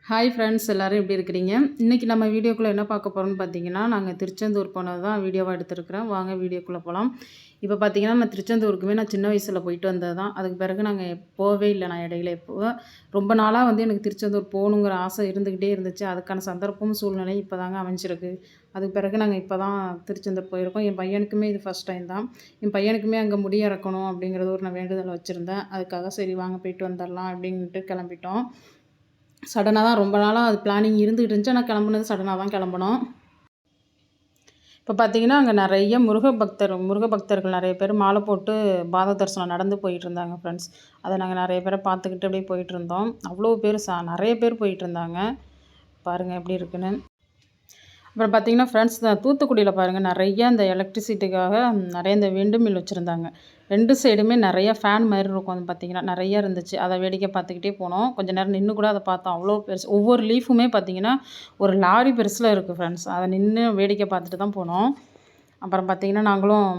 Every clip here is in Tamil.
ஹாய் ஃப்ரெண்ட்ஸ், எல்லோரும் எப்படி இருக்கிறீங்க? இன்றைக்கி நம்ம வீடியோக்குள்ளே என்ன பார்க்க போகிறோம்னு பார்த்தீங்கன்னா, நாங்கள் திருச்செந்தூர் போனது தான் வீடியோவாக எடுத்துருக்குறேன். வாங்க வீடியோக்குள்ளே போகலாம். இப்போ பார்த்தீங்கன்னா, நான் திருச்செந்தூருக்குமே நான் சின்ன வயசில் போயிட்டு வந்தது தான். அதுக்கு பிறகு நாங்கள் போகவே இல்லை. நான் இடையில ரொம்ப நாளாக எனக்கு திருச்செந்தூர் போகணுங்கிற ஆசை இருந்துக்கிட்டே இருந்துச்சு. அதுக்கான சந்தர்ப்பமும் சூழ்நிலையும் இப்போ தாங்க அமைஞ்சிருக்கு. அதுக்கு பிறகு நாங்கள் இப்போ தான் திருச்செந்தூர் போயிருக்கோம். என் பையனுக்குமே இது ஃபஸ்ட் டைம் தான். என் பையனுக்குமே அங்கே முடி இறக்கணும் அப்படிங்கிறது ஒரு நான் வேண்டுதல் வச்சுருந்தேன். அதுக்காக சரி வாங்க போயிட்டு வந்துடலாம் அப்படின்ட்டு கிளம்பிட்டோம். சடனாக தான் ரொம்ப நாளாக அது பிளானிங் இருந்துகிட்டு இருந்துச்சு. ஆனால் கிளம்புனது சடனாக தான் கிளம்புனோம். இப்போ பார்த்தீங்கன்னா, அங்கே நிறைய முருக பக்தர்கள் நிறைய பேர் மாலை போட்டு பாத தரிசனம் நடந்து போயிட்டுருந்தாங்க ஃப்ரெண்ட்ஸ். அதை நாங்கள் நிறைய பேரை பார்த்துக்கிட்டு அப்படியே போயிட்டுருந்தோம். அவ்வளோ பேர் நிறைய பேர் போயிட்டுருந்தாங்க. பாருங்கள் எப்படி இருக்குன்னு. அப்புறம் பார்த்தீங்கன்னா ஃப்ரெண்ட்ஸ், தூத்துக்குடியில் பாருங்கள் நிறைய இந்த எலக்ட்ரிசிட்டிக்காக நிறைய இந்த விண்டு மில் வச்சுருந்தாங்க. 2 சைடுமே நிறைய ஃபேன் மாதிரி இருக்கும். அது பார்த்திங்கன்னா நிறைய இருந்துச்சு. அதை வேடிக்கை பார்த்துக்கிட்டே போனோம். கொஞ்சம் நேரம் நின்று கூட அதை பார்த்தோம். அவ்வளோ பெருசு. ஒவ்வொரு லீஃபுமே பார்த்திங்கன்னா ஒரு லாரி பெருசில் இருக்குது ஃப்ரெண்ட்ஸ். அதை நின்று வேடிக்கை பார்த்துட்டு தான் போனோம். அப்புறம் பார்த்திங்கன்னா நாங்களும்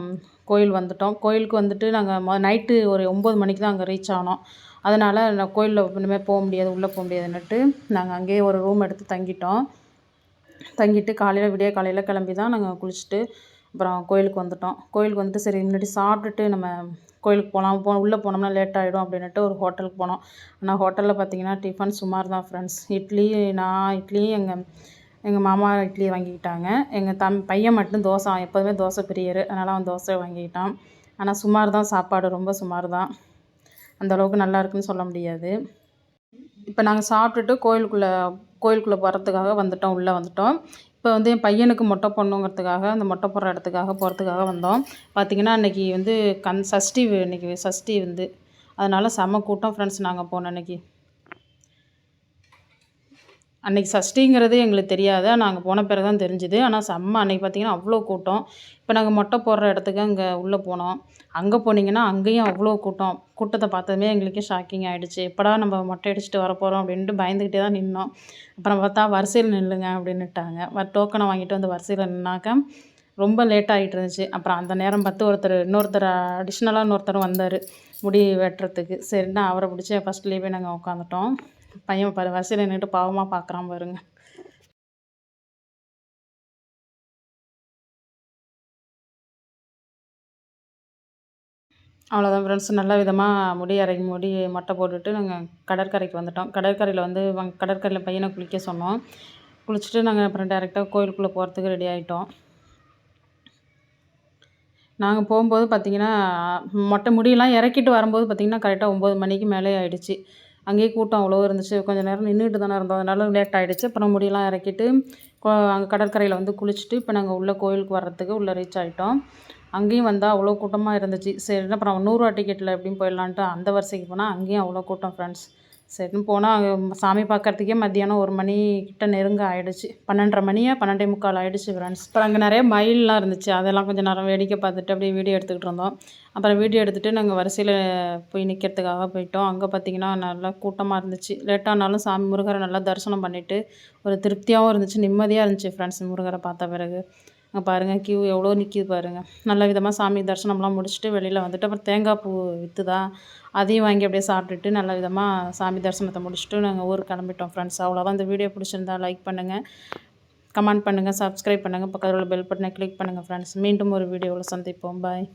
கோயில் வந்துவிட்டோம். கோயிலுக்கு வந்துட்டு நாங்கள் நைட்டு ஒரு 9 மணிக்கு தான் அங்கே ரீச் ஆனோம். அதனால் நான் கோயிலில் இனிமேல் போக முடியாது, உள்ளே போக முடியாதுன்னுட்டு நாங்கள் அங்கேயே ஒரு ரூம் எடுத்து தங்கிட்டு விடிய காலையில் கிளம்பி தான் நாங்கள் குளிச்சுட்டு அப்புறம் கோயிலுக்கு வந்துவிட்டோம். கோயிலுக்கு வந்துட்டு சரி முன்னாடி சாப்பிட்டுட்டு நம்ம கோயிலுக்கு போகலாம். உள்ளே போனோம்னா லேட் ஆகிடும் அப்படின்னுட்டு ஒரு ஹோட்டலுக்கு போனோம். ஆனால் ஹோட்டலில் பார்த்திங்கன்னா டிஃபன் சுமார் தான் ஃப்ரெண்ட்ஸ். நான் இட்லி எங்கள் மாமா இட்லி வாங்கிக்கிட்டாங்க. எங்கள் பையன் மட்டும் தோசை, எப்போதுமே தோசை பிரியர். அதனால் அவன் தோசை வாங்கிக்கிட்டான். ஆனால் சுமார் தான் சாப்பாடு, ரொம்ப சுமார் தான். அந்தளவுக்கு நல்லா இருக்குன்னு சொல்ல முடியாது. இப்போ நாங்கள் சாப்பிட்டுட்டு கோயிலுக்குள்ளே போகிறதுக்காக உள்ளே வந்துட்டோம். இப்போ என் பையனுக்கு மொட்டை போடணுங்கிறதுக்காக அந்த மொட்டை போடுற இடத்துக்காக போகிறதுக்காக வந்தோம். பார்த்திங்கன்னா அன்றைக்கி சஷ்டி, இன்றைக்கி சஷ்டி அதனால் செம்ம கூட்டம் ஃப்ரெண்ட்ஸ். நாங்கள் போன அன்றைக்கி சஷ்டிங்கிறது எங்களுக்கு தெரியாது. நாங்கள் போன பிறகு தான் தெரிஞ்சுது. ஆனால் அன்றைக்கி பார்த்திங்கன்னா அவ்வளோ கூட்டம். இப்போ நாங்கள் மொட்டை போடுற இடத்துக்கு அங்கே உள்ளே போனோம். அங்கே போனீங்கன்னா அங்கேயும் அவ்வளோ கூட்டம். கூட்டத்தை பார்த்ததுமே எங்களுக்கே ஷாக்கிங் ஆகிடுச்சு. எப்படா நம்ம மொட்டை அடிச்சுட்டு வரப்போகிறோம் அப்படின்ட்டு பயந்துக்கிட்டே தான் நின்னோம். அப்புறம் பார்த்தா வரிசையில் நில்லுங்க அப்படின்னுட்டாங்க. டோக்கனை வாங்கிட்டு வந்து வரிசையில் நின்னாக்க ரொம்ப லேட் ஆகிட்டு இருந்துச்சு. அப்புறம் அந்த நேரம் பார்த்து இன்னொருத்தர் இன்னொருத்தரும் வந்தார் முடி வெட்டுறதுக்கு. சரின்னா அவரை பிடிச்சி ஃபஸ்ட்லேயே போய் நாங்கள் உட்காந்துட்டோம். பையன் வரிசையில் நின்றுட்டு பாவமாக பார்க்குறான் பாருங்க. அவ்வளோதான் ஃப்ரெண்ட்ஸ். நல்ல விதமாக முடி மொட்டை போட்டுட்டு நாங்கள் கடற்கரைக்கு வந்துவிட்டோம். கடற்கரையில் பையனை குளிக்க சொன்னோம். குளிச்சுட்டு நாங்கள் அப்புறம் டேரெக்டாக கோயிலுக்குள்ளே போகிறதுக்கு ரெடி ஆகிட்டோம். நாங்கள் போகும்போது பார்த்திங்கன்னா முடியெல்லாம் இறக்கிட்டு வரும்போது பார்த்திங்கன்னா கரெக்டாக 9 மணிக்கு மேலே ஆகிடுச்சு. அங்கேயே கூட்டம் அவ்வளோ இருந்துச்சு. கொஞ்சம் நேரம் நின்றுட்டு தானே இருந்தோம். அதனால லேட் ஆகிடுச்சு. அப்புறம் முடியெல்லாம் இறக்கிட்டு அங்கே கடற்கரையில் குளிச்சுட்டு இப்போ நாங்கள் கோயிலுக்கு வர்றதுக்கு உள்ளே ரீச் ஆகிட்டோம். அங்கேயும் வந்தால் அவ்வளோ கூட்டமாக இருந்துச்சு. சரின்னு அப்புறம் 100 ரூபா டிக்கெட்டில் எப்படியும் போயிடலான்ட்டு அந்த வரிசைக்கு போனால் அங்கேயும் அவ்வளோ கூட்டம் ஃப்ரெண்ட்ஸ். சரின்னு போனால் அங்கே சாமி பார்க்குறதுக்கே மத்தியானம் 1 மணி கிட்ட நெருங்க ஆகிடுச்சு. 12:30 மணியா 12:45 ஆகிடுச்சு ஃப்ரெண்ட்ஸ். அப்புறம் அங்கே நிறைய மயிலெலாம் இருந்துச்சு. அதெல்லாம் கொஞ்சம் நேரம் வேடிக்கை பார்த்துட்டு அப்படியே வீடியோ எடுத்துக்கிட்டு இருந்தோம். அப்புறம் வீடியோ எடுத்துகிட்டு நாங்கள் வரிசையில் போய் நிற்கிறதுக்காக போயிட்டோம். அங்கே பார்த்திங்கன்னா நல்லா கூட்டமாக இருந்துச்சு. லேட்டானாலும் சாமி முருகரை நல்லா தரிசனம் பண்ணிவிட்டு ஒரு திருப்தியாகவும் இருந்துச்சு, நிம்மதியாக இருந்துச்சு ஃப்ரெண்ட்ஸ். முருகரை பார்த்த பிறகு அங்கே பாருங்கள் கியூ எவ்வளோ நிற்கிது பாருங்கள். நல்ல விதமாக சாமி தரிசனம்லாம் முடிச்சுட்டு வெளியில் வந்துட்டு அப்புறம் தேங்காய் பூ விற்றுதா அதையும் வாங்கி அப்படியே சாப்பிட்டுட்டு நல்ல விதமாக சாமி தரிசனத்தை முடிச்சுட்டு நாங்கள் ஊருக்கு கிளம்பிட்டோம் ஃப்ரெண்ட்ஸ். அவ்வளோதான். இந்த வீடியோ பிடிச்சிருந்தா லைக் பண்ணுங்கள், கமெண்ட் பண்ணுங்கள், சப்ஸ்கிரைப் பண்ணுங்கள், பக்கத்தில் உள்ள பெல் பட்டனை கிளிக் பண்ணுங்கள் ஃப்ரெண்ட்ஸ். மீண்டும் ஒரு வீடியோவில் சந்திப்போம். பாய்.